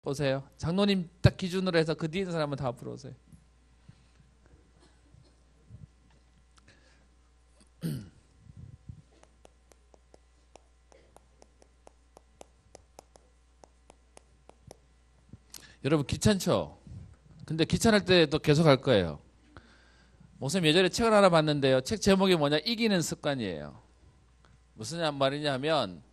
오세요. 장로님 딱 기준으로 해서 그 뒤에 있는 사람은 다 앞으로 오세요. 여러분 귀찮죠? 근데 귀찮을 때도 계속 할 거예요. 목사님 예전에 책을 하나 봤는데요. 책 제목이 뭐냐? 이기는 습관이에요. 무슨 말이냐 하면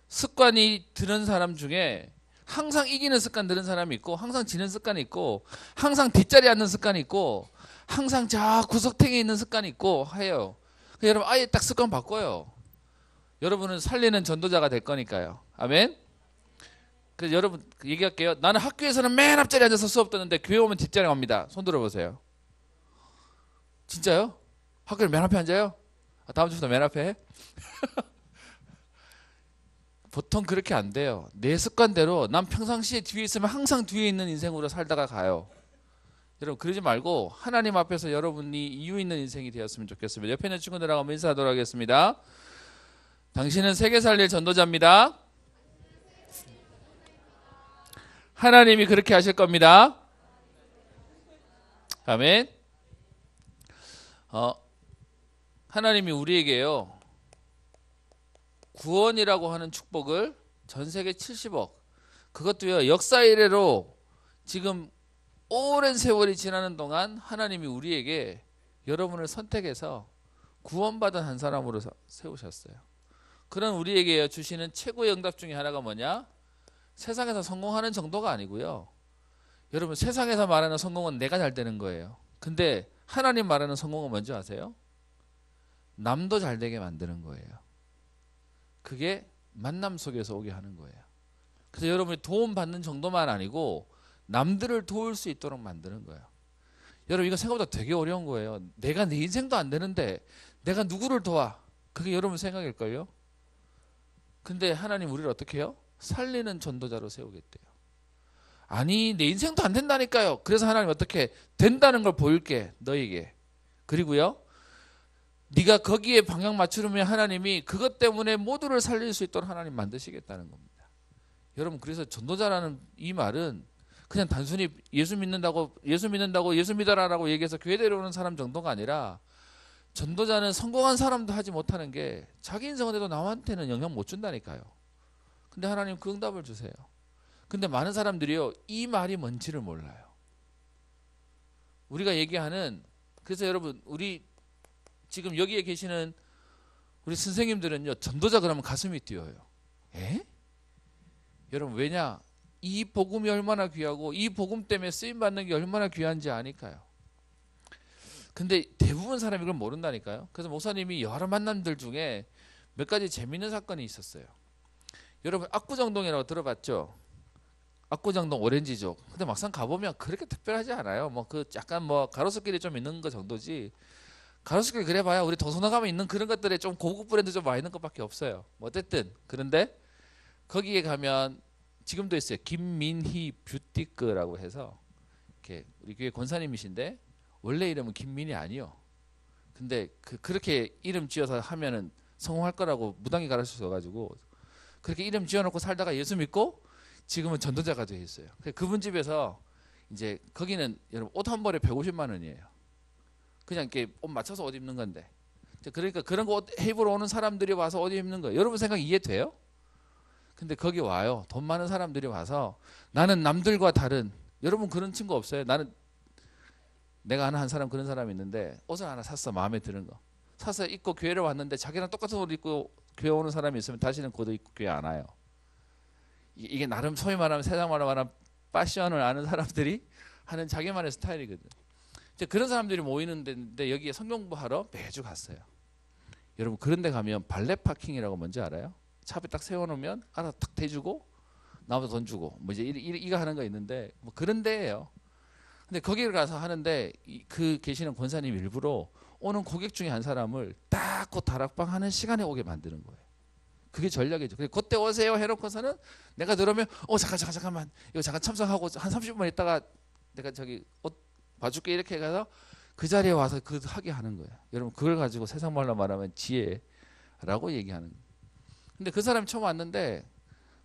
습관이 드는 사람 중에 항상 이기는 습관 드는 사람이 있고 항상 지는 습관이 있고 항상 뒷자리 앉는 습관이 있고 항상 저 구석탱이에 있는 습관이 있고 해요. 여러분 아예 딱 습관 바꿔요. 여러분은 살리는 전도자가 될 거니까요. 아멘. 그래서 여러분 얘기할게요. 나는 학교에서는 맨 앞자리에 앉아서 수업 듣는데 교회 오면 뒷자리 갑니다. 손 들어보세요. 진짜요? 학교를 맨 앞에 앉아요? 다음 주부터 맨 앞에 해? 보통 그렇게 안 돼요. 내 습관대로 난 평상시에 뒤에 있으면 항상 뒤에 있는 인생으로 살다가 가요. 여러분 그러지 말고 하나님 앞에서 여러분이 이유 있는 인생이 되었으면 좋겠습니다. 옆에 있는 친구들하고 한번 인사하도록 하겠습니다. 당신은 세계 살릴 전도자입니다. 하나님이 그렇게 하실 겁니다. 아멘. 하나님이 우리에게요 구원이라고 하는 축복을 전 세계 70억 그것도요 역사 이래로 지금 오랜 세월이 지나는 동안 하나님이 우리에게 여러분을 선택해서 구원받은 한 사람으로 세우셨어요. 그런 우리에게 주시는 최고의 응답 중에 하나가 뭐냐? 세상에서 성공하는 정도가 아니고요. 여러분 세상에서 말하는 성공은 내가 잘 되는 거예요. 근데 하나님 말하는 성공은 뭔지 아세요? 남도 잘 되게 만드는 거예요. 그게 만남 속에서 오게 하는 거예요. 그래서 여러분이 도움받는 정도만 아니고 남들을 도울 수 있도록 만드는 거예요. 여러분 이거 생각보다 되게 어려운 거예요. 내가 내 인생도 안 되는데 내가 누구를 도와? 그게 여러분 생각일걸요? 근데 하나님 우리를 어떻게 해요? 살리는 전도자로 세우겠대요. 아니 내 인생도 안 된다니까요. 그래서 하나님 어떻게 된다는 걸 보일게 너에게. 그리고요 네가 거기에 방향 맞추려면 하나님이 그것 때문에 모두를 살릴 수 있도록 하나님 만드시겠다는 겁니다. 여러분 그래서 전도자라는 이 말은 그냥 단순히 예수 믿는다고 예수 믿어라라고 얘기해서 교회 데려오는 사람 정도가 아니라 전도자는 성공한 사람도 하지 못하는 게 자기 인생은 해도 남한테는 영향 못 준다니까요. 근데 하나님 그 응답을 주세요. 근데 많은 사람들이요 이 말이 뭔지를 몰라요. 우리가 얘기하는 그래서 여러분 우리 지금 여기에 계시는 우리 선생님들은요 전도자 그러면 가슴이 뛰어요. 에? 여러분 왜냐? 이 복음이 얼마나 귀하고 이 복음 때문에 쓰임받는 게 얼마나 귀한지 아니까요. 근데 대부분 사람이 그걸 모른다니까요. 그래서 목사님이 여러 만남들 중에 몇 가지 재미있는 사건이 있었어요. 여러분 압구정동이라고 들어봤죠? 압구정동 오렌지족. 근데 막상 가보면 그렇게 특별하지 않아요. 뭐 그 약간 뭐 가로수길이 좀 있는 거 정도지. 가로수길 그래봐야 우리 도서관 가면 있는 그런 것들에 좀 고급 브랜드 좀 많이 있는 것밖에 없어요. 뭐 어쨌든 그런데 거기에 가면 지금도 있어요. 김민희 뷰티크라고 해서 이렇게 우리 교회 권사님이신데 원래 이름은 김민희 아니요. 근데 그렇게 이름 지어서 하면은 성공할 거라고 무당이 가르쳐줘가지고 그렇게 이름 지어놓고 살다가 예수 믿고 지금은 전도자가 되어 있어요. 그분 집에서 이제 거기는 여러분 옷 한 벌에 150만 원이에요. 그냥 이렇게 옷 맞춰서 옷 입는 건데. 그러니까 그런 거 옷 입으러 오는 사람들이 와서 옷 입는 거예요. 여러분 생각 이해돼요? 근데 거기 와요. 돈 많은 사람들이 와서 나는 남들과 다른 여러분 그런 친구 없어요? 나는 내가 아는 한 사람 그런 사람이 있는데 옷을 하나 샀어. 마음에 드는 거. 사서 입고 교회를 왔는데 자기랑 똑같은 옷을 입고 교회 오는 사람이 있으면 다시는 그 옷 입고 교회 안 와요. 이게 나름 소위 말하면 세상 말로 말하면 패션을 아는 사람들이 하는 자기만의 스타일이거든. 이제 그런 사람들이 모이는 데인데 여기에 성경공부하러 매주 갔어요. 여러분 그런 데 가면 발렛 파킹이라고 뭔지 알아요? 차 앞에 딱 세워놓으면 알아서 탁 대주고 나머지 돈 주고 뭐 이제 이거 하는 거 있는데 뭐 그런 데예요. 근데 거기를 가서 하는데 그 계시는 권사님 일부러 오는 고객 중에 한 사람을 딱 그 다락방 하는 시간에 오게 만드는 거예요. 그게 전략이죠. 그때 오세요 해놓고서는 내가 들으면 잠깐만 이거 잠깐 참석하고 한 30분 있다가 내가 저기 옷 봐줄게 이렇게 가서 그 자리에 와서 그 하게 하는 거예요. 여러분 그걸 가지고 세상 말로 말하면 지혜라고 얘기하는 거예요. 근데 그 사람이 처음 왔는데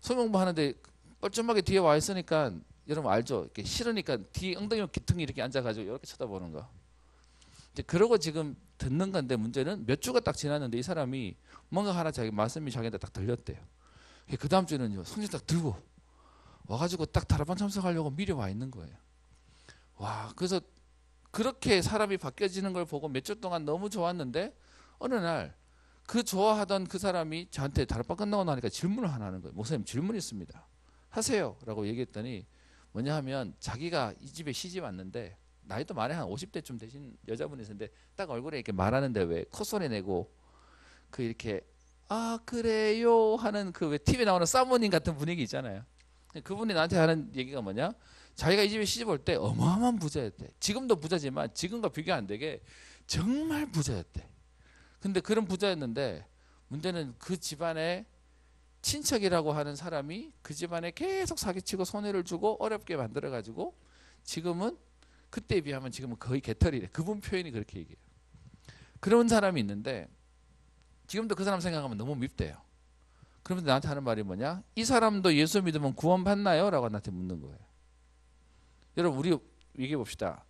소명부 하는데 뻘쭘하게 뒤에 와 있으니까 여러분 알죠? 이렇게 싫으니까 뒤 엉덩이 기퉁이 이렇게 앉아가지고 이렇게 쳐다보는 거. 이제 그러고 지금 듣는 건데 문제는 몇 주가 딱 지났는데 이 사람이 뭔가 하나 자기 말씀이 자기한테 딱 들렸대요. 그 다음 주는 손짓 딱 들고 와가지고 딱 다락방 참석하려고 미리 와 있는 거예요. 와, 그래서 그렇게 사람이 바뀌어지는 걸 보고 몇 주 동안 너무 좋았는데 어느 날 그 좋아하던 그 사람이 저한테 다락방 끝나고 나니까 질문을 하나 하는 거예요. 목사님 질문 있습니다. 하세요 라고 얘기했더니 뭐냐 하면 자기가 이 집에 시집 왔는데 나이도 많이 한 50대쯤 되신 여자분이 있었는데 딱 얼굴에 이렇게 말하는데 왜 콧소리 내고 그 이렇게 아 그래요 하는 그 왜 TV에 나오는 사모님 같은 분위기 있잖아요. 그분이 나한테 하는 얘기가 뭐냐, 자기가 이 집에 시집 올 때 어마어마한 부자였대. 지금도 부자지만 지금과 비교 안 되게 정말 부자였대. 근데 그런 부자였는데 문제는 그 집안에 친척이라고 하는 사람이 그 집안에 계속 사기치고 손해를 주고 어렵게 만들어가지고 지금은 그때에 비하면 지금은 거의 개털이래. 그분 표현이 그렇게 얘기해요. 그런 사람이 있는데 지금도 그 사람 생각하면 너무 밉대요. 그러면서 나한테 하는 말이 뭐냐, 이 사람도 예수 믿으면 구원 받나요? 라고 나한테 묻는 거예요. 여러분 우리 얘기해 봅시다.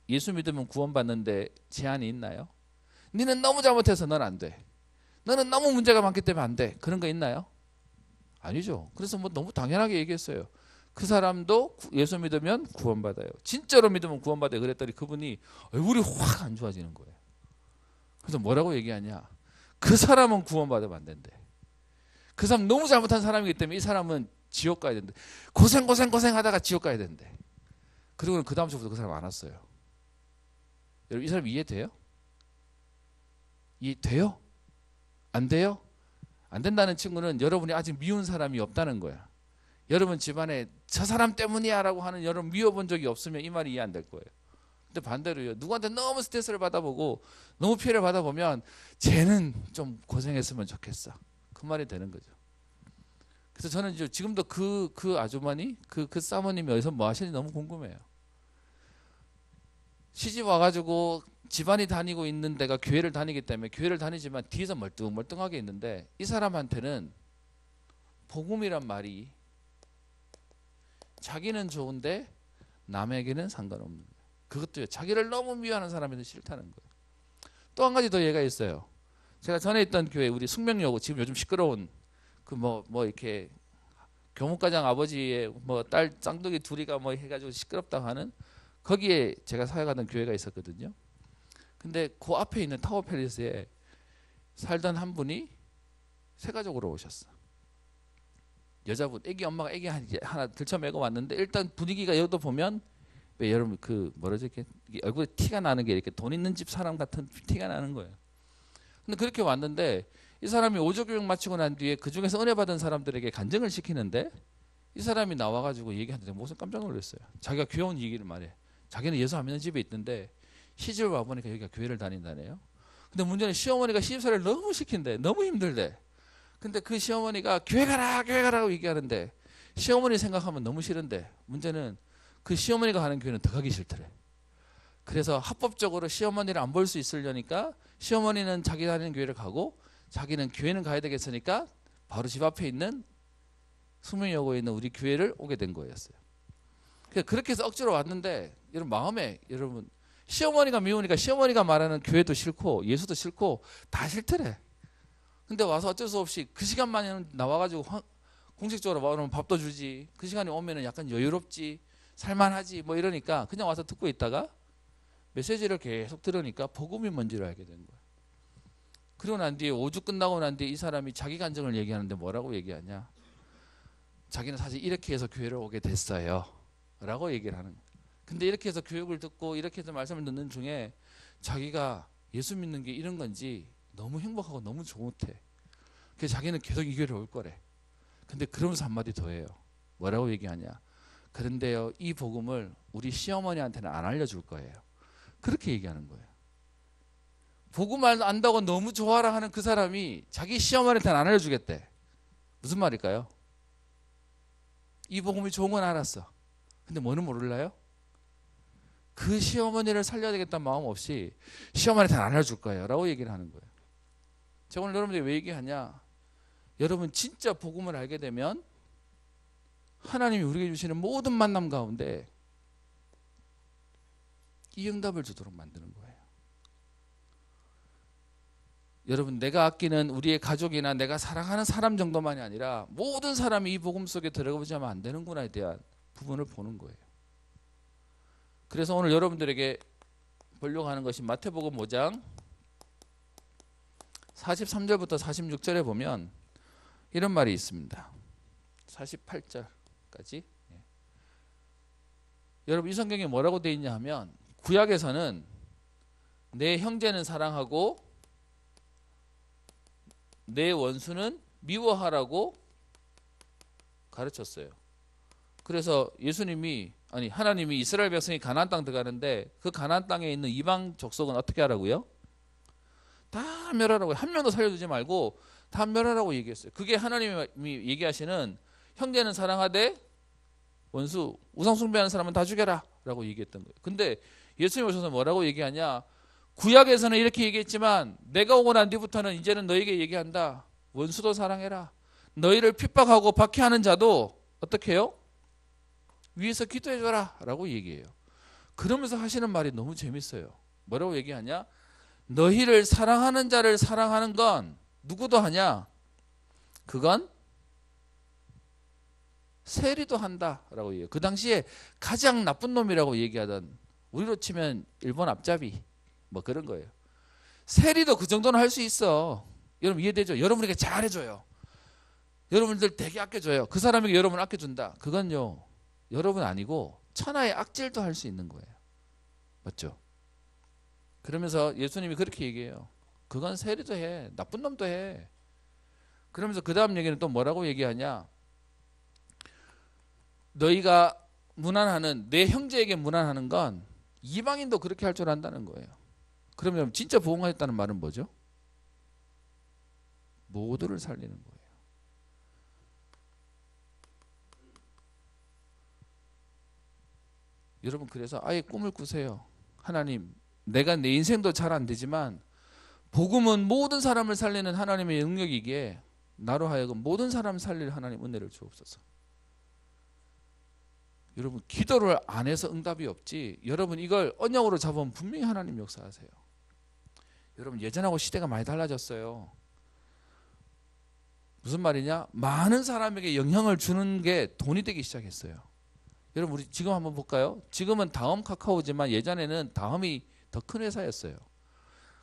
예수 믿으면 구원 받는데 제한이 있나요? 너는 너무 잘못해서 넌 안 돼. 너는 너무 문제가 많기 때문에 안 돼. 그런 거 있나요? 아니죠. 그래서 뭐 너무 당연하게 얘기했어요. 그 사람도 예수 믿으면 구원받아요. 진짜로 믿으면 구원받아요. 그랬더니 그분이 얼굴이 확 안 좋아지는 거예요. 그래서 뭐라고 얘기하냐, 그 사람은 구원받으면 안 된대. 그 사람 너무 잘못한 사람이기 때문에 이 사람은 지옥 가야 된대. 고생 하다가 지옥 가야 된대. 그리고는 그 다음 주부터 그 사람 안 왔어요. 여러분 이 사람 이해돼요? 이해돼요? 안 돼요? 안 된다는 친구는 여러분이 아직 미운 사람이 없다는 거야. 여러분 집안에 저 사람 때문이야 라고 하는 여러분 미워본 적이 없으면 이 말이 이해 안 될 거예요. 근데 반대로요, 누구한테 너무 스트레스를 받아보고 너무 피해를 받아보면 쟤는 좀 고생했으면 좋겠어, 그 말이 되는 거죠. 그래서 저는 이제 지금도 그 아주머니 그 사모님이 어디서 뭐 하시는지 너무 궁금해요. 시집 와가지고 집안이 다니고 있는 데가 교회를 다니기 때문에 교회를 다니지만 뒤에서 멀뚱멀뚱하게 있는데 이 사람한테는 복음이란 말이 자기는 좋은데 남에게는 상관없는 거예요. 그것도요, 자기를 너무 미워하는 사람에는 싫다는 거예요. 또 한 가지 더 예가 있어요. 제가 전에 있던 교회, 우리 숙명여고, 지금 요즘 시끄러운 그 뭐 이렇게 교무과장 아버지의 뭐 딸 쌍둥이 둘이가 뭐 해가지고 시끄럽다고 하는, 거기에 제가 사역하던 교회가 있었거든요. 근데 그 앞에 있는 타워 팰리스에 살던 한 분이 새 가족으로 오셨어. 여자분, 애기 엄마가 애기 하나 들쳐매고 왔는데 일단 분위기가 여기도 보면 왜 여러분 그 뭐라지, 이렇게 얼굴에 티가 나는 게 이렇게 돈 있는 집 사람 같은 티가 나는 거예요. 근데 그렇게 왔는데 이 사람이 오조교육 마치고 난 뒤에 그 중에서 은혜 받은 사람들에게 간증을 시키는데 이 사람이 나와가지고 얘기하는데 무슨 깜짝 놀랐어요. 자기가 귀여운 얘기를 말해. 자기는 예수 안 믿는 집에 있는데 시집을 와보니까 여기가 교회를 다닌다네요. 근데 문제는 시어머니가 시집살이를 너무 시킨대. 너무 힘들대. 근데 그 시어머니가 교회 가라고 얘기하는데 시어머니 생각하면 너무 싫은데 문제는 그 시어머니가 가는 교회는 더 가기 싫더래. 그래서 합법적으로 시어머니를 안 볼 수 있으려니까 시어머니는 자기 다니는 교회를 가고 자기는 교회는 가야 되겠으니까 바로 집 앞에 있는 숙명여고에 있는 우리 교회를 오게 된 거였어요. 그렇게 해서 억지로 왔는데 여러분 마음에, 여러분 시어머니가 미우니까 시어머니가 말하는 교회도 싫고 예수도 싫고 다 싫더래. 근데 와서 어쩔 수 없이 그 시간만 나와가지고 공식적으로 와오면 밥도 주지, 그 시간에 오면은 약간 여유롭지, 살만하지 뭐 이러니까 그냥 와서 듣고 있다가 메시지를 계속 들으니까 복음이 뭔지를 알게 된 거예요. 그리고 난 뒤에 5주 끝나고 난 뒤에 이 사람이 자기 간증을 얘기하는데 뭐라고 얘기하냐, 자기는 사실 이렇게 해서 교회를 오게 됐어요 라고 얘기를 하는 거예요. 근데 이렇게 해서 교육을 듣고 이렇게 해서 말씀을 듣는 중에 자기가 예수 믿는 게 이런 건지 너무 행복하고 너무 좋대. 그래서 자기는 계속 이 교회를 올 거래. 근데 그러면서 한마디 더 해요. 뭐라고 얘기하냐, 그런데요 이 복음을 우리 시어머니한테는 안 알려줄 거예요. 그렇게 얘기하는 거예요. 복음을 안다고 너무 좋아라 하는 그 사람이 자기 시어머니한테는 안 알려주겠대. 무슨 말일까요? 이 복음이 좋은 건 알았어. 근데 뭐는 모를까요? 그 시어머니를 살려야 되겠다는 마음 없이 시어머니한테는 안 알려줄 거예요 라고 얘기를 하는 거예요. 제가 오늘 여러분들이 왜 얘기하냐, 여러분 진짜 복음을 알게 되면 하나님이 우리에게 주시는 모든 만남 가운데 이 응답을 주도록 만드는 거예요. 여러분, 내가 아끼는 우리의 가족이나 내가 사랑하는 사람 정도만이 아니라 모든 사람이 이 복음 속에 들어가보지 않으면 안 되는구나에 대한 부분을 보는 거예요. 그래서 오늘 여러분들에게 보려고 하는 것이 마태복음 5장 43절부터 46절에 보면 이런 말이 있습니다. 48절까지. 여러분, 이 성경에 뭐라고 되어 있냐 하면 구약에서는 내 형제는 사랑하고 내 원수는 미워하라고 가르쳤어요. 그래서 하나님이 이스라엘 백성이 가나안 땅 들어가는데 그 가나안 땅에 있는 이방 족속은 어떻게 하라고요? 다 멸하라고요. 한 명도 살려두지 말고 다 멸하라고 얘기했어요. 그게 하나님이 얘기하시는 형제는 사랑하되 원수 우상 숭배하는 사람은 다 죽여라 라고 얘기했던 거예요. 근데 예수님 오셔서 뭐라고 얘기하냐? 구약에서는 이렇게 얘기했지만 내가 오고 난 뒤부터는 이제는 너에게 얘기한다. 원수도 사랑해라. 너희를 핍박하고 박해하는 자도 어떻게 해요? 위에서 기도해줘라 라고 얘기해요. 그러면서 하시는 말이 너무 재밌어요. 뭐라고 얘기하냐? 너희를 사랑하는 자를 사랑하는 건 누구도 하냐? 그건 세리도 한다 라고 얘기해요. 그 당시에 가장 나쁜 놈이라고 얘기하던, 우리로 치면 일본 앞잡이 뭐 그런 거예요. 세리도 그 정도는 할 수 있어. 여러분 이해되죠? 여러분에게 잘해줘요. 여러분들 되게 아껴줘요. 그 사람에게 여러분 아껴준다. 그건요, 여러분 아니고 천하의 악질도 할 수 있는 거예요. 맞죠? 그러면서 예수님이 그렇게 얘기해요. 그건 세리도 해. 나쁜 놈도 해. 그러면서 그 다음 얘기는 또 뭐라고 얘기하냐? 너희가 무난하는, 내 형제에게 무난하는 건 이방인도 그렇게 할 줄 안다는 거예요. 그러면 진짜 부흥하였다는 말은 뭐죠? 모두를 살리는 거예요. 여러분, 그래서 아예 꿈을 꾸세요. 하나님, 내가 내 인생도 잘 안 되지만 복음은 모든 사람을 살리는 하나님의 능력이기에 나로 하여금 모든 사람 살릴 하나님 은혜를 주옵소서. 여러분, 기도를 안 해서 응답이 없지, 여러분 이걸 언약으로 잡으면 분명히 하나님 역사하세요. 여러분, 예전하고 시대가 많이 달라졌어요. 무슨 말이냐? 많은 사람에게 영향을 주는 게 돈이 되기 시작했어요. 여러분, 우리 지금 한번 볼까요? 지금은 다음 카카오지만 예전에는 다음이 더 큰 회사였어요.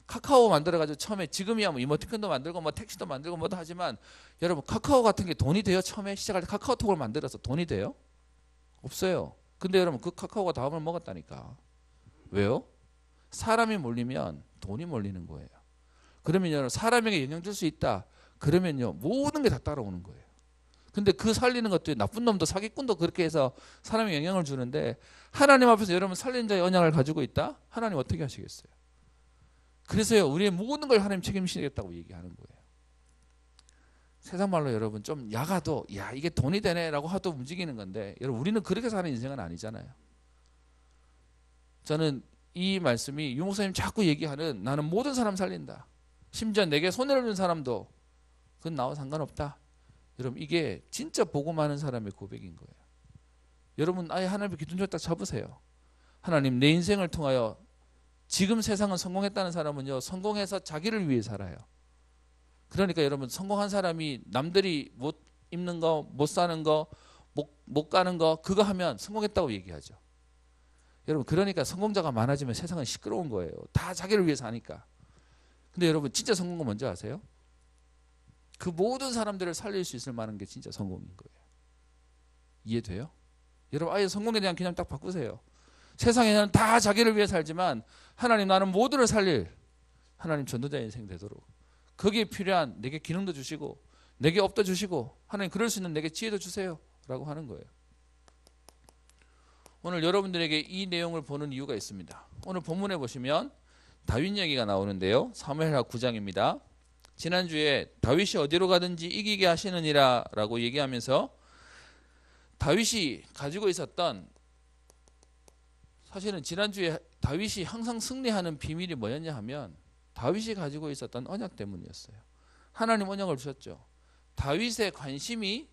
카카오 만들어가지고 처음에, 지금이야 뭐 이모티콘도 만들고 뭐 택시도 만들고 뭐도 하지만, 여러분 카카오 같은 게 돈이 돼요? 처음에 시작할 때 카카오톡을 만들어서 돈이 돼요? 없어요. 근데 여러분, 그 카카오가 다음을 먹었다니까. 왜요? 사람이 몰리면 돈이 몰리는 거예요. 그러면 여러분, 사람에게 영향 줄 수 있다. 그러면요, 모든 게 다 따라오는 거예요. 근데 그 살리는 것도, 나쁜 놈도 사기꾼도 그렇게 해서 사람에 영향을 주는데, 하나님 앞에서 여러분 살리는 자의 언약을 가지고 있다? 하나님 어떻게 하시겠어요? 그래서요, 우리의 모든 걸 하나님 책임지겠다고 얘기하는 거예요. 세상 말로 여러분 좀 야가도, 야 이게 돈이 되네 라고 하도 움직이는 건데, 여러분 우리는 그렇게 사는 인생은 아니잖아요. 저는 이 말씀이 유 목사님 자꾸 얘기하는, 나는 모든 사람 살린다, 심지어 내게 손해를 준 사람도 그건 나와 상관없다, 여러분 이게 진짜 복음하는 사람의 고백인 거예요. 여러분 아예 하나님의 기준점 딱 잡으세요. 하나님, 내 인생을 통하여 지금 세상은 성공했다는 사람은요, 성공해서 자기를 위해 살아요. 그러니까 여러분, 성공한 사람이 남들이 못 입는 거, 못 사는 거, 못 가는 거, 그거 하면 성공했다고 얘기하죠. 여러분, 그러니까 성공자가 많아지면 세상은 시끄러운 거예요. 다 자기를 위해서 하니까. 근데 여러분, 진짜 성공은 뭔지 아세요? 그 모든 사람들을 살릴 수 있을 만한 게 진짜 성공인 거예요. 이해돼요? 여러분, 아예 성공에 대한 개념 딱 바꾸세요. 세상에는 다 자기를 위해 살지만, 하나님, 나는 모두를 살릴 하나님 전도자 인생 되도록, 거기에 필요한 내게 기능도 주시고 내게 업도 주시고, 하나님 그럴 수 있는 내게 지혜도 주세요 라고 하는 거예요. 오늘 여러분들에게 이 내용을 보는 이유가 있습니다. 오늘 본문에 보시면 다윗 얘기가 나오는데요, 사무엘하 9장입니다. 지난주에 다윗이 어디로 가든지 이기게 하시느니라 라고 얘기하면서, 다윗이 가지고 있었던, 사실은 지난주에 다윗이 항상 승리하는 비밀이 뭐였냐 하면, 다윗이 가지고 있었던 언약 때문이었어요. 하나님 언약을 주셨죠. 다윗의 관심이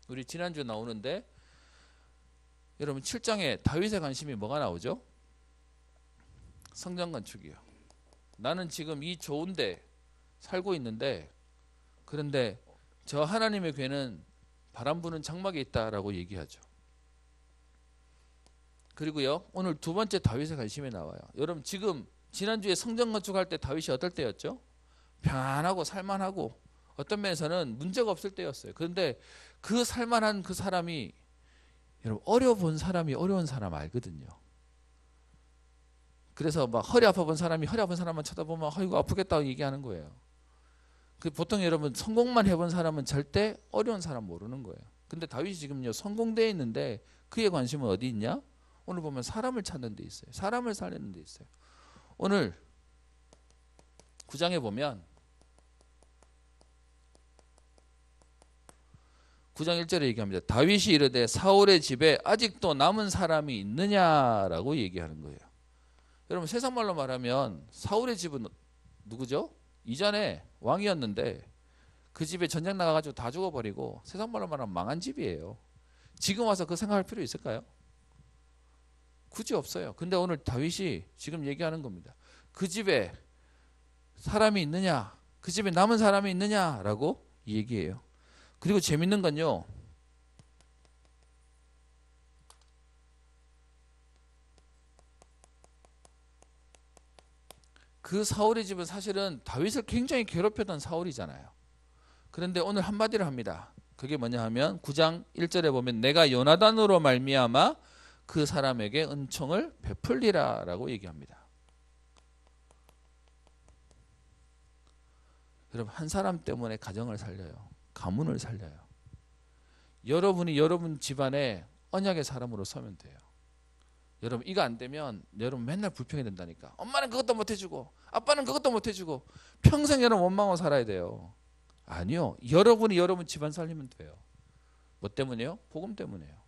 우리 지난주에 나오는데 여러분 7장에 다윗의 관심이 뭐가 나오죠? 성전 건축이요. 나는 지금 이 좋은데 살고 있는데 그런데 저 하나님의 궤는 바람 부는 장막에 있다라고 얘기하죠. 그리고요 오늘 두 번째 다윗의 관심이 나와요. 여러분 지금 지난주에 성전 건축할 때 다윗이 어떨 때였죠? 평안하고 살만하고 어떤 면에서는 문제가 없을 때였어요. 그런데 그 살만한 그 사람이 여러분 어려운 사람이 어려운 사람 알거든요. 그래서 막 허리 아파 사람이 허리 아픈 사람만 쳐다보면 아이고 아프겠다고 얘기하는 거예요. 그 보통 여러분 성공만 해본 사람은 절대 어려운 사람 모르는 거예요. 근데 다윗이 지금요 성공되어 있는데 그의 관심은 어디 있냐? 오늘 보면 사람을 찾는 데 있어요. 사람을 살리는 데 있어요. 오늘 9장에 보면 9장 1절에 얘기합니다. 다윗이 이르되 사울의 집에 아직도 남은 사람이 있느냐라고 얘기하는 거예요. 여러분 세상 말로 말하면 사울의 집은 누구죠? 이전에 왕이었는데 그 집에 전쟁 나가가지고 다 죽어버리고 세상 말로 말하면 망한 집이에요. 지금 와서 그 생각할 필요 있을까요? 굳이 없어요. 근데 오늘 다윗이 지금 얘기하는 겁니다. 그 집에 사람이 있느냐? 그 집에 남은 사람이 있느냐라고 얘기해요. 그리고 재밌는 건요. 그 사울의 집은 사실은 다윗을 굉장히 괴롭혔던 사울이잖아요. 그런데 오늘 한마디를 합니다. 그게 뭐냐 하면 9장 1절에 보면 내가 요나단으로 말미암아 그 사람에게 은총을 베풀리라 라고 얘기합니다. 여러분 한 사람 때문에 가정을 살려요. 가문을 살려요. 여러분이 여러분 집안에 언약의 사람으로 서면 돼요. 여러분 이거 안 되면 여러분 맨날 불평이 된다니까. 엄마는 그것도 못 해주고 아빠는 그것도 못 해주고 평생 여러분 원망하고 살아야 돼요. 아니요. 여러분이 여러분 집안 살리면 돼요. 뭐 때문에요? 복음 때문에요.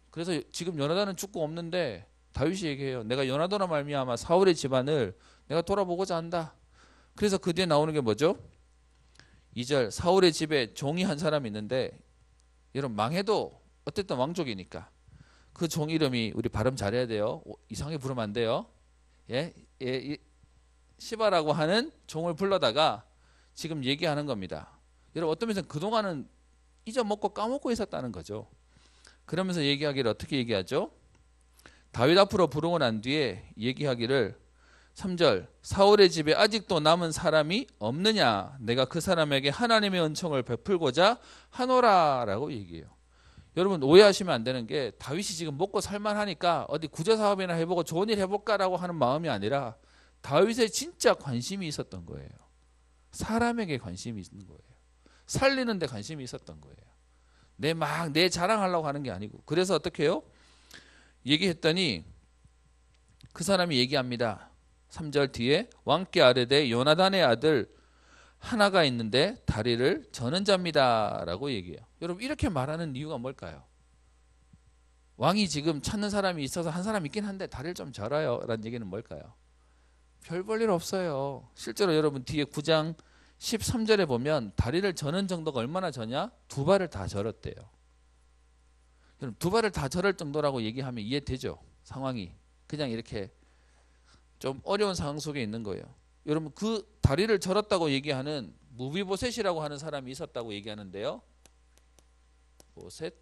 그래서 지금 요나단은 죽고 없는데 다윗이 얘기해요. 내가 요나단으로 말미암아 사울의 집안을 내가 돌아보고자 한다. 그래서 그 뒤에 나오는 게 뭐죠? 2절 사울의 집에 종이 한 사람이 있는데 여러분 망해도 어쨌든 왕족이니까 그 종 이름이 우리 발음 잘해야 돼요. 이상하게 부르면 안 돼요. 시바라고 하는 종을 불러다가 지금 얘기하는 겁니다. 여러분 어떤 면에서 그동안은 잊어먹고 까먹고 있었다는 거죠. 그러면서 얘기하기를 어떻게 얘기하죠? 다윗 앞으로 부르고 난 뒤에 얘기하기를 3절 사울의 집에 아직도 남은 사람이 없느냐 내가 그 사람에게 하나님의 은총을 베풀고자 하노라 라고 얘기해요. 여러분 오해하시면 안 되는 게 다윗이 지금 먹고 살만하니까 어디 구제사업이나 해보고 좋은 일 해볼까라고 하는 마음이 아니라 다윗의 진짜 관심이 있었던 거예요. 사람에게 관심이 있는 거예요. 살리는 데 관심이 있었던 거예요. 내 자랑하려고 하는 게 아니고. 그래서 어떻게 해요? 얘기했더니 그 사람이 얘기합니다. 3절 뒤에 왕께 아뢰되 요나단의 아들 하나가 있는데 다리를 저는 자입니다 라고 얘기해요. 여러분 이렇게 말하는 이유가 뭘까요? 왕이 지금 찾는 사람이 있어서 한 사람 있긴 한데 다리를 좀 절어요 라는 얘기는 뭘까요? 별 볼 일 없어요. 실제로 여러분 뒤에 9장 13절에 보면 다리를 저는 정도가 얼마나 저냐? 2발을 다 절었대요. 여러분 2발을 다 절을 정도라고 얘기하면 이해되죠? 상황이 그냥 이렇게 좀 어려운 상황 속에 있는 거예요. 여러분 그 다리를 절었다고 얘기하는 무비보셋이라고 하는 사람이 있었다고 얘기하는데요. 보셋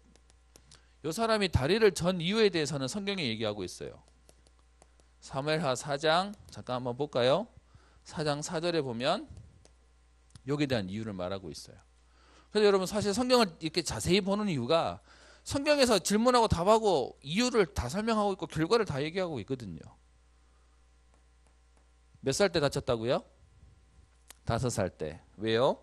이 사람이 다리를 전 이유에 대해서는 성경에 얘기하고 있어요. 사무엘하 4장 잠깐 한번 볼까요? 4장 4절에 보면 여기에 대한 이유를 말하고 있어요. 그래서 여러분 사실 성경을 이렇게 자세히 보는 이유가 성경에서 질문하고 답하고 이유를 다 설명하고 있고 결과를 다 얘기하고 있거든요. 몇 살 때 다쳤다고요? 5살 때. 왜요?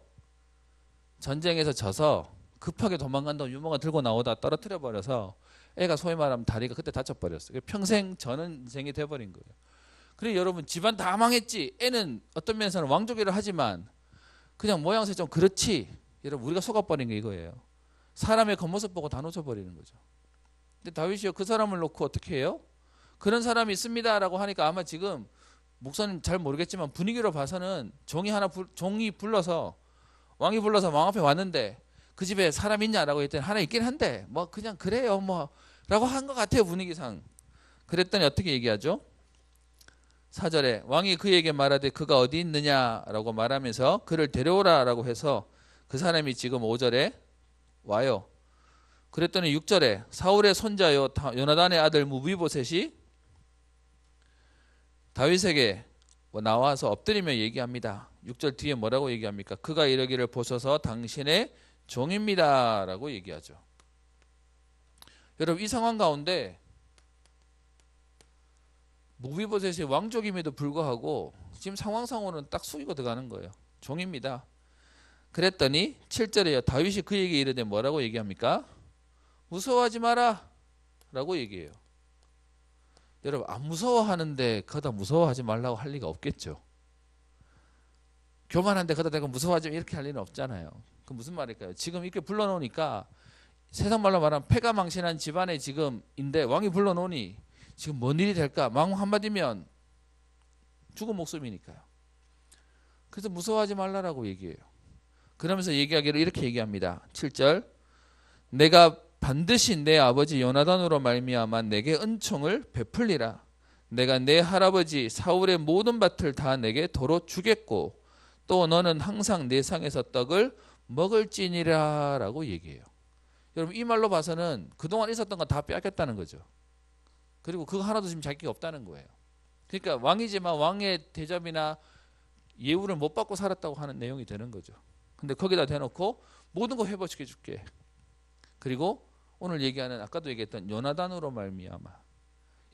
전쟁에서 져서 급하게 도망간다고 유모가 들고 나오다 떨어뜨려 버려서 애가 소위 말하면 다리가 그때 다쳐버렸어요. 평생 전원생이 돼버린 거예요. 그래 여러분 집안 다 망했지. 애는 어떤 면에서는 왕족이라 하지만 그냥 모양새 좀 그렇지. 여러분 우리가 속아버린 게 이거예요. 사람의 겉모습 보고 다 놓쳐버리는 거죠. 근데 다윗이요 그 사람을 놓고 어떻게 해요? 그런 사람이 있습니다 라고 하니까 아마 지금 목사님 잘 모르겠지만 분위기로 봐서는 종이 불러서 왕이 불러서 왕 앞에 왔는데 그 집에 사람 있냐라고 했더니 하나 있긴 한데 뭐 그냥 그래요 뭐 라고 한 것 같아요, 분위기상. 그랬더니 어떻게 얘기하죠? 4절에 왕이 그에게 말하되 그가 어디 있느냐라고 말하면서 그를 데려오라라고 해서 그 사람이 지금 5절에 와요. 그랬더니 6절에 사울의 손자요 요나단의 아들 무비보셋이 다윗에게 나와서 엎드리며 얘기합니다. 6절 뒤에 뭐라고 얘기합니까? 그가 이러기를 보소서 당신의 종입니다 라고 얘기하죠. 여러분, 이 상황 가운데 무비보셋이 왕족임에도 불구하고 지금 상황상으로는 딱 숙이고 들어가는 거예요. 종입니다. 그랬더니 7절에요. 다윗이 그에게 이르되 뭐라고 얘기합니까? 무서워하지 마라 라고 얘기해요. 여러분, 안 무서워하는데 거기다 무서워하지 말라고 할 리가 없겠죠. 교만한데 거기다 대고 무서워하지 이렇게 할 리는 없잖아요. 그 무슨 말일까요? 지금 이렇게 불러놓으니까 세상 말로 말하면 패가 망신한 집안에 지금인데 왕이 불러놓으니 지금 뭔 일이 될까? 왕 한마디면 죽은 목숨이니까요. 그래서 무서워하지 말라라고 얘기해요. 그러면서 얘기하기를 이렇게 얘기합니다. 7절 내가 반드시 내 아버지 요나단으로 말미암아 내게 은총을 베풀리라. 내가 내 할아버지 사울의 모든 밭을 다 내게 도로 주겠고 또 너는 항상 내 상에서 떡을 먹을지니라 라고 얘기해요. 여러분, 이 말로 봐서는 그동안 있었던 거 다 빼앗겼다는 거죠. 그리고 그거 하나도 지금 자기가 없다는 거예요. 그러니까 왕이지만 왕의 대접이나 예우를 못 받고 살았다고 하는 내용이 되는 거죠. 근데 거기다 대놓고 모든 거 회복시켜 줄게. 그리고 오늘 얘기하는 아까도 얘기했던 요나단으로 말미암아.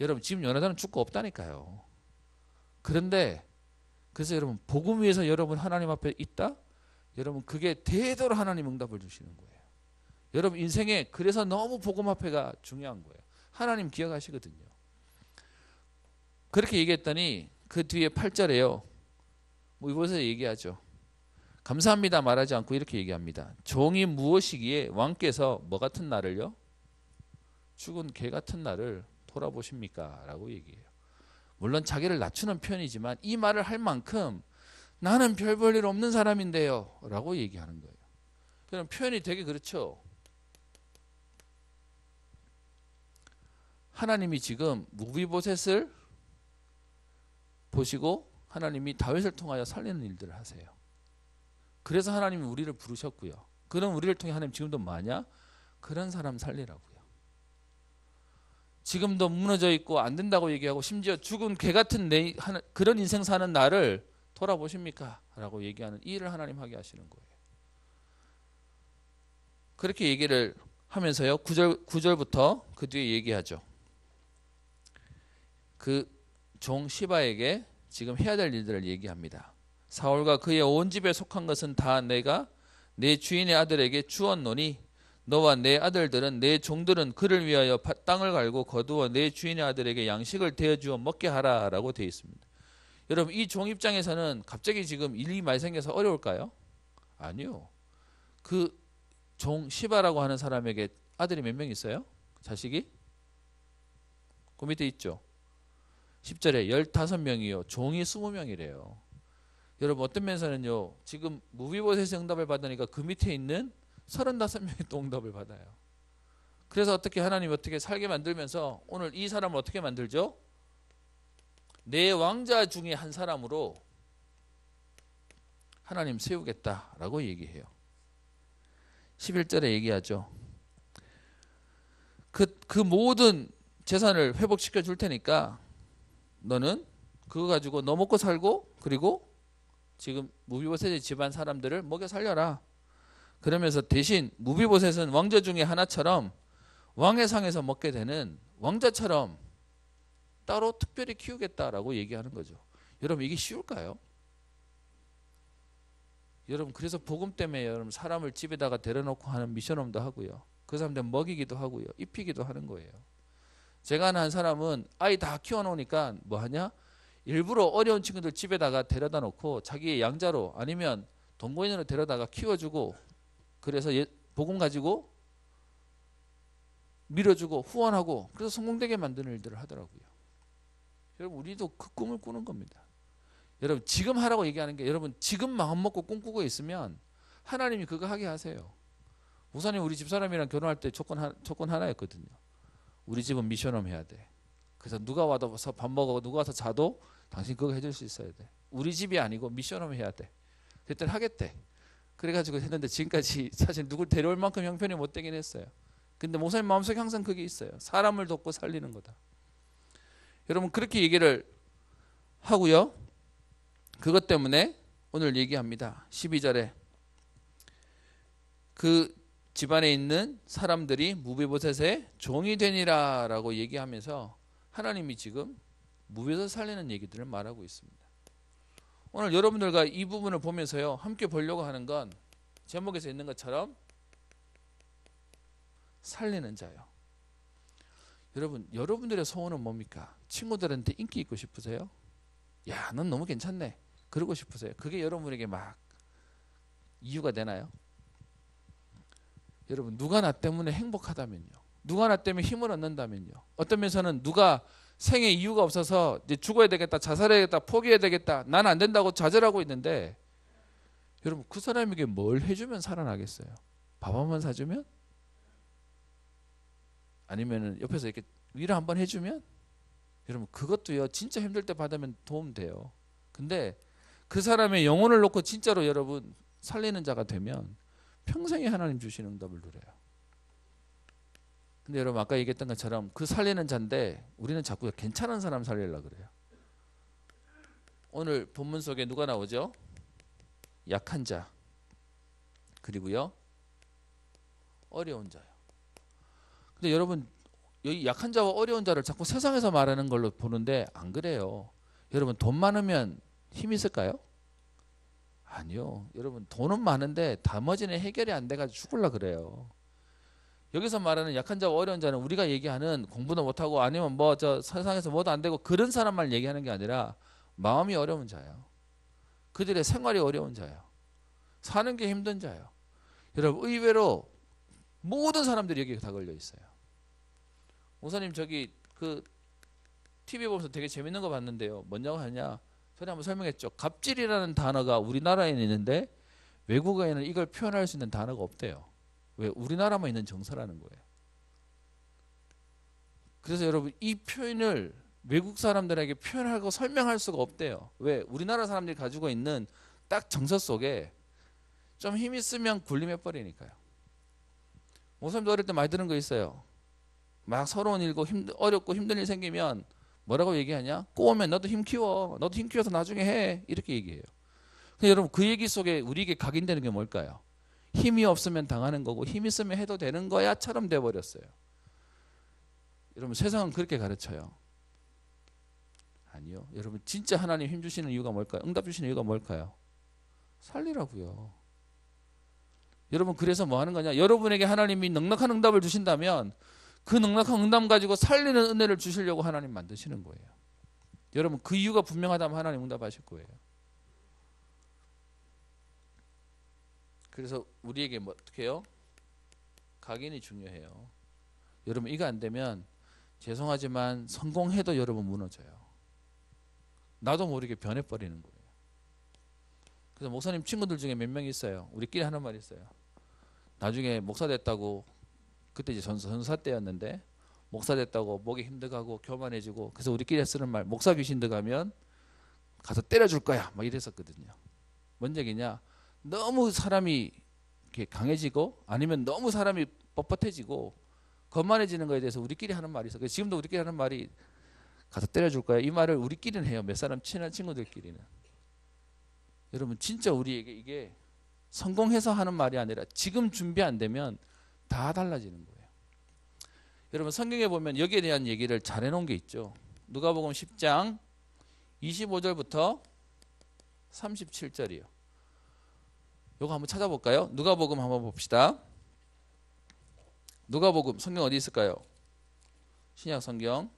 여러분, 지금 요나단은 죽고 없다니까요. 그런데 그래서 여러분, 복음 위에서 여러분 하나님 앞에 있다? 여러분, 그게 대대로 하나님 응답을 주시는 거예요. 여러분 인생에 그래서 너무 복음 앞에가 중요한 거예요. 하나님 기억하시거든요. 그렇게 얘기했더니 그 뒤에 8절에요. 뭐 이곳에서 얘기하죠. 감사합니다 말하지 않고 이렇게 얘기합니다. 종이 무엇이기에 왕께서 뭐 같은 날을요? 죽은 개 같은 날을 돌아보십니까? 라고 얘기해요. 물론 자기를 낮추는 편이지만 이 말을 할 만큼 나는 별 볼 일 없는 사람인데요 라고 얘기하는 거예요. 그럼 표현이 되게 그렇죠. 하나님이 지금 무비보셋을 보시고 하나님이 다윗을 통하여 살리는 일들을 하세요. 그래서 하나님이 우리를 부르셨고요. 그런 우리를 통해 하나님 지금도 뭐하냐? 그런 사람 살리라고요. 지금도 무너져 있고 안 된다고 얘기하고 심지어 죽은 개 같은 그런 인생 사는 나를 돌아보십니까? 라고 얘기하는 이 일을 하나님 하게 하시는 거예요. 그렇게 얘기를 하면서요. 9절부터 그 뒤에 얘기하죠. 그 종 시바에게 지금 해야 될 일들을 얘기합니다. 사울과 그의 온 집에 속한 것은 다 내가 내 주인의 아들에게 주었노니 너와 내 아들들은 내 종들은 그를 위하여 땅을 갈고 거두어 내 주인의 아들에게 양식을 대어주어 먹게 하라 라고 되어 있습니다. 여러분, 이 종 입장에서는 갑자기 지금 일이 많이 생겨서 어려울까요? 아니요. 그 종 시바라고 하는 사람에게 아들이 몇 명 있어요? 자식이? 그 밑에 있죠. 10절에 15명이요. 종이 20명이래요. 여러분, 어떤 면에서는요. 지금 무비보셋의 응답을 받으니까 그 밑에 있는 35명이 또 응답을 받아요. 그래서 어떻게 하나님이 어떻게 살게 만들면서 오늘 이 사람을 어떻게 만들죠? 내 왕자 중에 한 사람으로 하나님 세우겠다라고 얘기해요. 11절에 얘기하죠. 그 모든 재산을 회복시켜 줄 테니까 너는 그거 가지고 너 먹고 살고 그리고 지금 무비보셋의 집안 사람들을 먹여 살려라. 그러면서 대신 무비보셋은 왕자 중에 하나처럼 왕의 상에서 먹게 되는 왕자처럼 따로 특별히 키우겠다라고 얘기하는 거죠. 여러분, 이게 쉬울까요? 여러분, 그래서 복음 때문에 여러분 사람을 집에다가 데려놓고 하는 미션홈도 하고요. 그 사람들 먹이기도 하고요. 입히기도 하는 거예요. 제가 아는 한 사람은 아이 다 키워놓으니까 뭐 하냐? 일부러 어려운 친구들 집에다가 데려다 놓고 자기의 양자로 아니면 동거인으로 데려다가 키워주고 그래서 복음 가지고 밀어주고 후원하고 그래서 성공되게 만드는 일들을 하더라고요. 여러분, 우리도 그 꿈을 꾸는 겁니다. 여러분, 지금 하라고 얘기하는 게 여러분 지금 마음 먹고 꿈꾸고 있으면 하나님이 그거 하게 하세요. 목사님 우리 집사람이랑 결혼할 때 조건 하나였거든요. 우리 집은 미션홈 해야 돼. 그래서 누가 와서 밥 먹고 누가 와서 자도 당신 그거 해줄 수 있어야 돼. 우리 집이 아니고 미션홈 해야 돼. 그랬더니 하겠대. 그래가지고 했는데 지금까지 사실 누굴 데려올 만큼 형편이 못 되긴 했어요. 근데 목사님 마음속에 항상 그게 있어요. 사람을 돕고 살리는 거다. 여러분 그렇게 얘기를 하고요. 그것 때문에 오늘 얘기합니다. 12절에 그 집안에 있는 사람들이 무비보셋의 종이 되니라 라고 얘기하면서 하나님이 지금 무비보셋 살리는 얘기들을 말하고 있습니다. 오늘 여러분들과 이 부분을 보면서요 함께 보려고 하는 건 제목에서 있는 것처럼 살리는 자요. 여러분 여러분들의 소원은 뭡니까? 친구들한테 인기 있고 싶으세요? 야, 넌 너무 괜찮네 그러고 싶으세요? 그게 여러분에게 막 이유가 되나요? 여러분 누가 나 때문에 행복하다면요, 누가 나 때문에 힘을 얻는다면요, 어떤 면에서는 누가 생애 이유가 없어서 이제 죽어야 되겠다, 자살해야겠다, 포기해야 되겠다, 난 안 된다고 좌절하고 있는데 여러분 그 사람에게 뭘 해주면 살아나겠어요? 밥 한 번 사주면? 아니면 옆에서 이렇게 위로 한번 해주면? 여러분 그것도요 진짜 힘들 때 받으면 도움 돼요. 근데 그 사람의 영혼을 놓고 진짜로 여러분 살리는 자가 되면 평생에 하나님 주시는 응답을 누려요. 근데 여러분 아까 얘기했던 것처럼 그 살리는 자인데 우리는 자꾸 괜찮은 사람 살리려고 그래요. 오늘 본문 속에 누가 나오죠? 약한 자 그리고요 어려운 자요. 근데 여러분 여기 약한 자와 어려운 자를 자꾸 세상에서 말하는 걸로 보는데 안 그래요. 여러분 돈 많으면 힘 있을까요? 아니요. 여러분 돈은 많은데 나머지는 해결이 안 돼가지고 죽을라 그래요. 여기서 말하는 약한 자와 어려운 자는 우리가 얘기하는 공부도 못하고 아니면 뭐 저 세상에서 뭐도 안 되고 그런 사람만 얘기하는 게 아니라 마음이 어려운 자예요. 그들의 생활이 어려운 자예요. 사는 게 힘든 자예요. 여러분 의외로 모든 사람들이 여기 다 걸려 있어요. 목사님 저기 그 TV 보면서 되게 재밌는 거 봤는데요. 뭐냐고 하냐? 전에 한번 설명했죠. 갑질이라는 단어가 우리나라에는 있는데 외국어에는 이걸 표현할 수 있는 단어가 없대요. 왜? 우리나라만 있는 정서라는 거예요. 그래서 여러분 이 표현을 외국 사람들에게 표현하고 설명할 수가 없대요. 왜? 우리나라 사람들이 가지고 있는 딱 정서 속에 좀 힘 있으면 굴림해 버리니까요. 목사님도 어릴 때 많이 들은 거 있어요. 막 서러운 일고 어렵고 힘든 일 생기면 뭐라고 얘기하냐? 꼬우면 너도 힘 키워. 너도 힘 키워서 나중에 해. 이렇게 얘기해요. 근데 여러분 그 얘기 속에 우리에게 각인되는 게 뭘까요? 힘이 없으면 당하는 거고 힘 있으면 해도 되는 거야처럼 돼버렸어요. 여러분 세상은 그렇게 가르쳐요. 아니요. 여러분 진짜 하나님 힘 주시는 이유가 뭘까요? 응답 주시는 이유가 뭘까요? 살리라고요. 여러분 그래서 뭐 하는 거냐? 여러분에게 하나님이 넉넉한 응답을 주신다면 그 넉넉한 응답 가지고 살리는 은혜를 주시려고 하나님 만드시는 거예요. 여러분 그 이유가 분명하다면 하나님 응답하실 거예요. 그래서 우리에게 뭐 어떻게 해요? 각인이 중요해요. 여러분 이거 안 되면 죄송하지만 성공해도 여러분 무너져요. 나도 모르게 변해버리는 거예요. 그래서 목사님 친구들 중에 몇 명 있어요. 우리끼리 하는 말 있어요. 나중에 목사 됐다고, 그때 이제 전사 때였는데 목사 됐다고 목이 힘들고 교만해지고, 그래서 우리끼리 쓰는 말, 목사 귀신 들어가면 가서 때려줄 거야 막 이랬었거든요. 뭔 얘기냐? 너무 사람이 이렇게 강해지고 아니면 너무 사람이 뻣뻣해지고 거만해지는 거에 대해서 우리끼리 하는 말이 있어요. 지금도 우리끼리 하는 말이 가서 때려줄 거야. 이 말을 우리끼리는 해요. 몇 사람 친한 친구들끼리는. 여러분 진짜 우리에게 이게 성공해서 하는 말이 아니라 지금 준비 안 되면 다 달라지는 거예요. 여러분 성경에 보면 여기에 대한 얘기를 잘 해놓은 게 있죠. 누가복음 10장 25절부터 37절이요. 요거 한번 찾아볼까요? 누가복음 한번 봅시다. 누가복음 성경 어디 있을까요? 신약 성경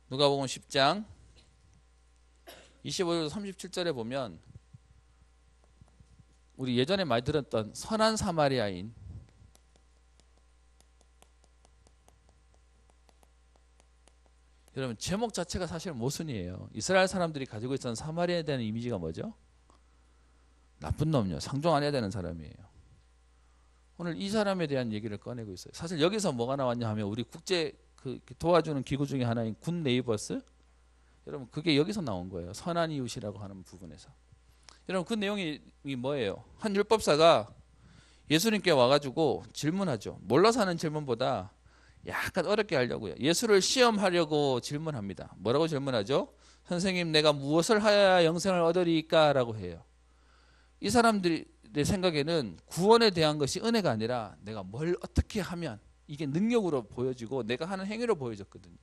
누가복음 10장 25절부터 37절에 보면 우리 예전에 많이 들었던 선한 사마리아인, 여러분 제목 자체가 사실 모순이에요. 이스라엘 사람들이 가지고 있었던 사마리아에 대한 이미지가 뭐죠? 나쁜 놈요. 상종 안 해야 되는 사람이에요. 오늘 이 사람에 대한 얘기를 꺼내고 있어요. 사실 여기서 뭐가 나왔냐 하면 우리 국제 도와주는 기구 중에 하나인 군 네이버스, 여러분 그게 여기서 나온 거예요. 선한 이웃이라고 하는 부분에서. 여러분 그 내용이 뭐예요? 한 율법사가 예수님께 와가지고 질문하죠. 몰라서 하는 질문보다 약간 어렵게 하려고요. 예수를 시험하려고 질문합니다. 뭐라고 질문하죠? 선생님, 내가 무엇을 하여야 영생을 얻으리까? 라고 해요. 이 사람들의 생각에는 구원에 대한 것이 은혜가 아니라 내가 뭘 어떻게 하면 이게 능력으로 보여지고 내가 하는 행위로 보여졌거든요.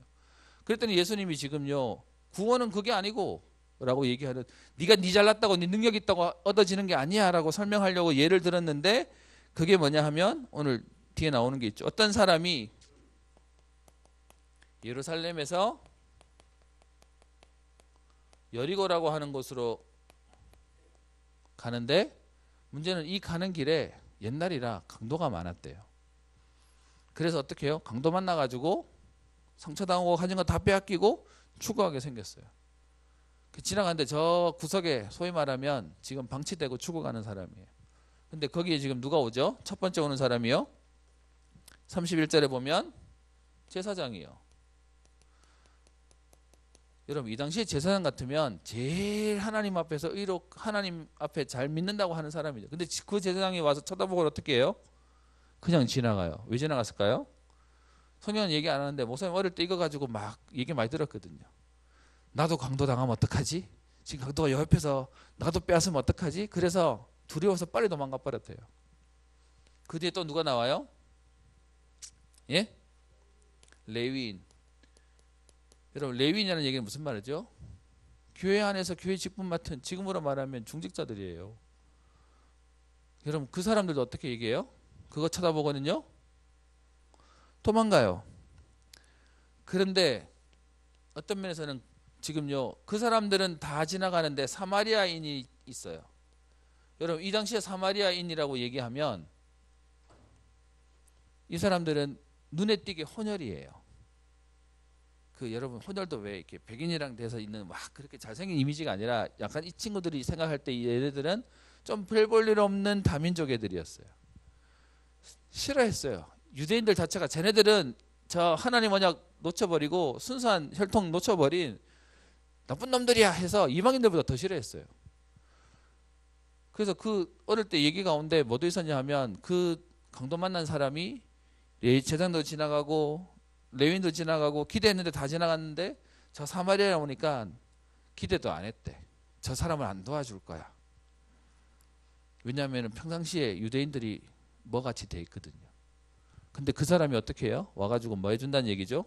그랬더니 예수님이 지금요, 구원은 그게 아니고 라고 얘기하는, 네가 네 잘났다고 네 능력 있다고 얻어지는 게 아니야 라고 설명하려고 예를 들었는데, 그게 뭐냐 하면 오늘 뒤에 나오는 게 있죠. 어떤 사람이 예루살렘에서 여리고라고 하는 곳으로 가는데, 문제는 이 가는 길에 옛날이라 강도가 많았대요. 그래서 어떻게 해요? 강도 만나가지고 상처당하고 가진 거 다 빼앗기고 추구하게 생겼어요. 지나가는데 저 구석에 소위 말하면 지금 방치되고 죽어가는 사람이에요. 근데 거기에 지금 누가 오죠? 첫 번째 오는 사람이요. 31절에 보면 제사장이요. 여러분 이 당시에 제사장 같으면 제일 하나님 앞에서 의로 하나님 앞에 잘 믿는다고 하는 사람이죠. 근데 그 제사장이 와서 쳐다보고 어떻게 해요? 그냥 지나가요. 왜 지나갔을까요? 성경은 얘기 안 하는데 목사님 어릴 때 이거 가지고 막 얘기 많이 들었거든요. 나도 강도 당하면 어떡하지? 지금 강도가 옆에서 나도 빼앗으면 어떡하지? 그래서 두려워서 빨리 도망가 버렸대요. 그 뒤에 또 누가 나와요? 예? 레위인. 여러분 레위인이라는 얘기는 무슨 말이죠? 교회 안에서 교회 직분 맡은, 지금으로 말하면 중직자들이에요. 여러분 그 사람들도 어떻게 얘기해요? 그거 쳐다보거든요. 도망가요. 그런데 어떤 면에서는 지금요, 그 사람들은 다 지나가는데 사마리아인이 있어요. 여러분 이 당시에 사마리아인이라고 얘기하면 이 사람들은 눈에 띄게 혼혈이에요. 여러분 혼혈도 왜 이렇게 백인이랑 돼서 있는 막 그렇게 잘생긴 이미지가 아니라 약간 이 친구들이 생각할 때 얘네들은 좀 별 볼 일 없는 다민족 애들이었어요. 싫어했어요. 유대인들 자체가 쟤네들은 저 하나님 언약 놓쳐버리고 순수한 혈통 놓쳐버린 나쁜 놈들이야 해서 이방인들보다 더 싫어했어요. 그래서 그 어릴 때 얘기 가운데 뭐도 있었냐 하면 그 강도 만난 사람이 제사장도 지나가고 레위인도 지나가고 기대했는데 다 지나갔는데 저 사마리아에 오니까 기대도 안 했대. 저 사람을 안 도와줄 거야. 왜냐하면 평상시에 유대인들이 뭐같이 돼 있거든요. 근데 그 사람이 어떻게 해요? 와가지고 뭐 해준다는 얘기죠?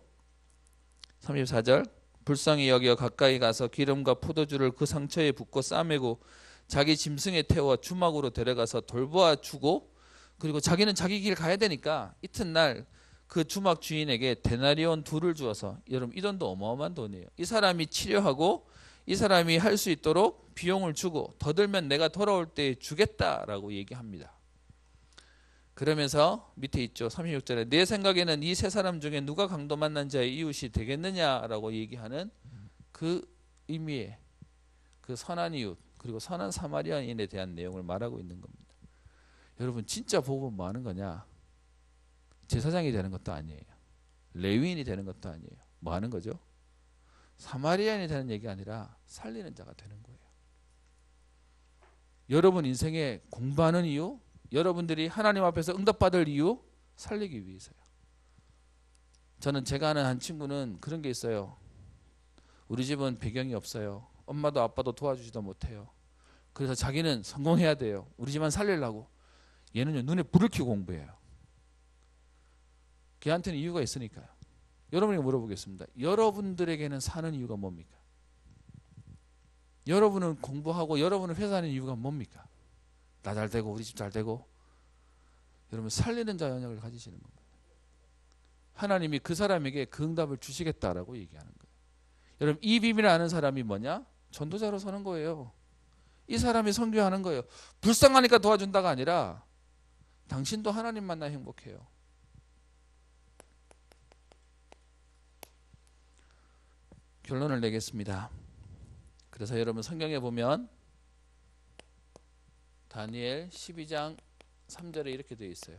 34절 불쌍히 여겨 가까이 가서 기름과 포도주를 그 상처에 붓고 싸매고 자기 짐승에 태워 주막으로 데려가서 돌보아 주고, 그리고 자기는 자기 길 가야 되니까 이튿날 그 주막 주인에게 데나리온 2를 주어서, 여러분 이 돈도 어마어마한 돈이에요. 이 사람이 치료하고 이 사람이 할 수 있도록 비용을 주고 더 들면 내가 돌아올 때 주겠다라고 얘기합니다. 그러면서 밑에 있죠. 36절에 내 생각에는 이 세 사람 중에 누가 강도 만난 자의 이웃이 되겠느냐라고 얘기하는 그 의미의 그 선한 이웃 그리고 선한 사마리아인에 대한 내용을 말하고 있는 겁니다. 여러분 진짜 복음은 뭐 하는 거냐? 제사장이 되는 것도 아니에요. 레위인이 되는 것도 아니에요. 뭐 하는 거죠? 사마리아인이 되는 얘기가 아니라 살리는 자가 되는 거예요. 여러분 인생에 공부하는 이유, 여러분들이 하나님 앞에서 응답받을 이유, 살리기 위해서요. 저는 제가 아는 한 친구는 그런 게 있어요. 우리 집은 배경이 없어요. 엄마도 아빠도 도와주지도 못해요. 그래서 자기는 성공해야 돼요. 우리 집안 살리려고. 얘는요 눈에 불을 켜고 공부해요. 걔한테는 이유가 있으니까요. 여러분에게 물어보겠습니다. 여러분들에게는 사는 이유가 뭡니까? 여러분은 공부하고 여러분은 회사 다니는 이유가 뭡니까? 나 잘 되고 우리 집 잘 되고. 여러분 살리는 자 영역을 가지시는 겁니다. 하나님이 그 사람에게 그 응답을 주시겠다라고 얘기하는 거예요. 여러분 이 비밀을 아는 사람이 뭐냐? 전도자로 서는 거예요. 이 사람이 선교하는 거예요. 불쌍하니까 도와준다가 아니라 당신도 하나님 만나 행복해요. 결론을 내겠습니다. 그래서 여러분 성경에 보면 다니엘 12장 3절에 이렇게 되어 있어요.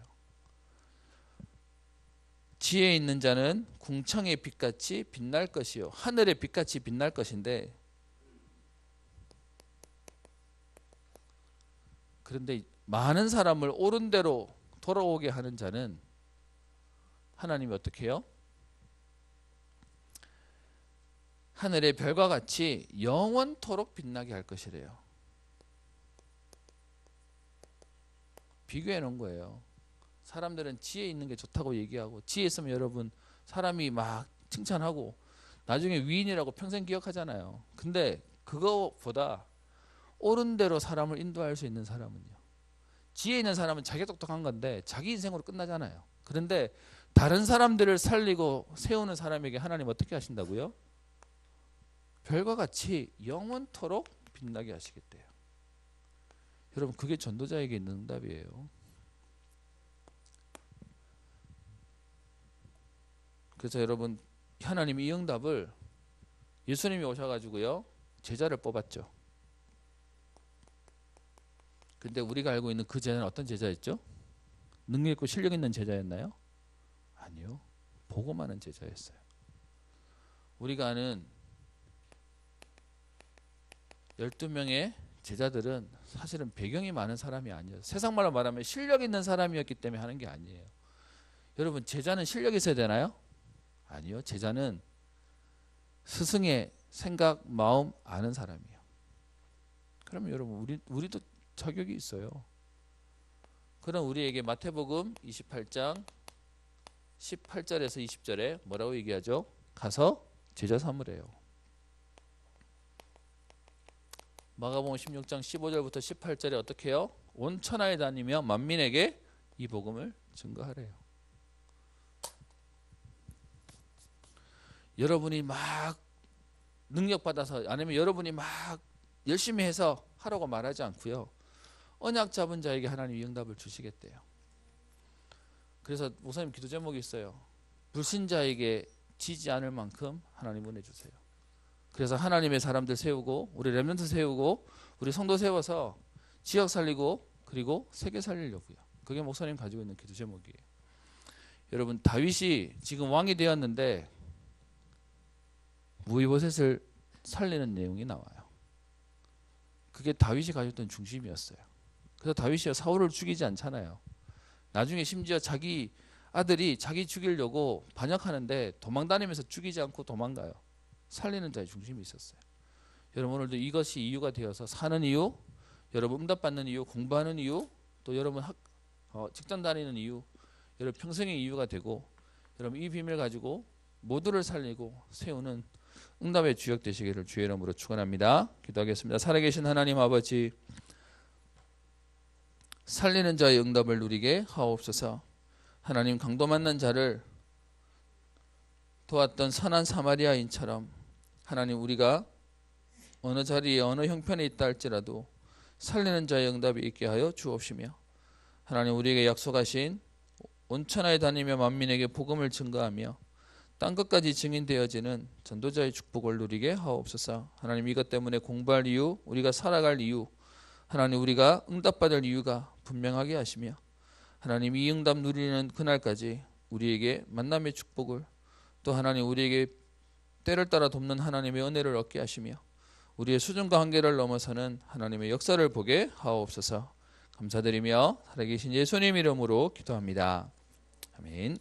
지혜 있는 자는 궁창의 빛같이 빛날 것이요 하늘의 빛같이 빛날 것인데, 그런데 많은 사람을 옳은 대로 돌아오게 하는 자는 하나님이 어떻게 해요? 하늘의 별과 같이 영원토록 빛나게 할 것이래요. 비교해 놓은 거예요. 사람들은 지혜 있는 게 좋다고 얘기하고, 지혜 있으면 여러분 사람이 막 칭찬하고 나중에 위인이라고 평생 기억하잖아요. 근데 그거보다 옳은 대로 사람을 인도할 수 있는 사람은요, 지혜 있는 사람은 자기가 똑똑한 건데 자기 인생으로 끝나잖아요. 그런데 다른 사람들을 살리고 세우는 사람에게 하나님 어떻게 하신다고요? 별과 같이 영원토록 빛나게 하시겠대요. 여러분 그게 전도자에게 있는 응답이에요. 그래서 여러분 하나님이 이 응답을, 예수님이 오셔가지고요 제자를 뽑았죠. 근데 우리가 알고 있는 그 제자는 어떤 제자였죠? 능력 있고 실력 있는 제자였나요? 아니요. 복음하는 제자였어요. 우리가 아는 12명의 제자들은 사실은 배경이 많은 사람이 아니에요. 세상 말로 말하면 실력 있는 사람이었기 때문에 하는 게 아니에요. 여러분 제자는 실력이 있어야 되나요? 아니요. 제자는 스승의 생각, 마음 아는 사람이에요. 그러면 여러분 우리도 자격이 있어요. 그럼 우리에게 마태복음 28장 18절에서 20절에 뭐라고 얘기하죠? 가서 제자 삼으래요. 마가복음 16장 15절부터 18절에 어떻게 해요? 온 천하에 다니며 만민에게 이 복음을 증거하래요. 여러분이 막 능력 받아서, 아니면 여러분이 막 열심히 해서 하라고 말하지 않고요, 언약 잡은 자에게 하나님이 응답을 주시겠대요. 그래서 목사님 기도 제목이 있어요. 불신자에게 지지 않을 만큼 하나님 은혜 주세요. 그래서 하나님의 사람들 세우고, 우리 렘넌트 세우고, 우리 성도 세워서 지역 살리고, 그리고 세계 살리려고요. 그게 목사님 가지고 있는 기도 제목이에요. 여러분 다윗이 지금 왕이 되었는데 무이보셋을 살리는 내용이 나와요. 그게 다윗이 가졌던 중심이었어요. 그래서 다윗이 사울을 죽이지 않잖아요. 나중에 심지어 자기 아들이 자기 죽이려고 반역하는데 도망다니면서 죽이지 않고 도망가요. 살리는 자의 중심이 있었어요. 여러분 오늘도 이것이 이유가 되어서 사는 이유, 여러분 응답받는 이유, 공부하는 이유, 또 여러분 직장 다니는 이유, 여러분 평생의 이유가 되고, 여러분 이 비밀 가지고 모두를 살리고 세우는 응답의 주역 되시기를 주의 이름으로 축원합니다. 기도하겠습니다. 살아계신 하나님 아버지, 살리는 자의 응답을 누리게 하옵소서. 하나님 강도 만난 자를 도왔던 선한 사마리아인처럼 하나님 우리가 어느 자리에 어느 형편에 있다 할지라도 살리는 자의 응답이 있게 하여 주옵시며, 하나님 우리에게 약속하신 온 천하에 다니며 만민에게 복음을 증거하며 땅끝까지 증인되어지는 전도자의 축복을 누리게 하옵소서. 하나님 이것 때문에 공부할 이유, 우리가 살아갈 이유, 하나님 우리가 응답받을 이유가 분명하게 하시며, 하나님 이 응답 누리는 그날까지 우리에게 만남의 축복을, 또 하나님 우리에게 때를 따라 돕는 하나님의 은혜를 얻게 하시며, 우리의 수준과 한계를 넘어서는 하나님의 역사를 보게 하옵소서. 감사드리며 살아계신 예수님 이름으로 기도합니다. 아멘.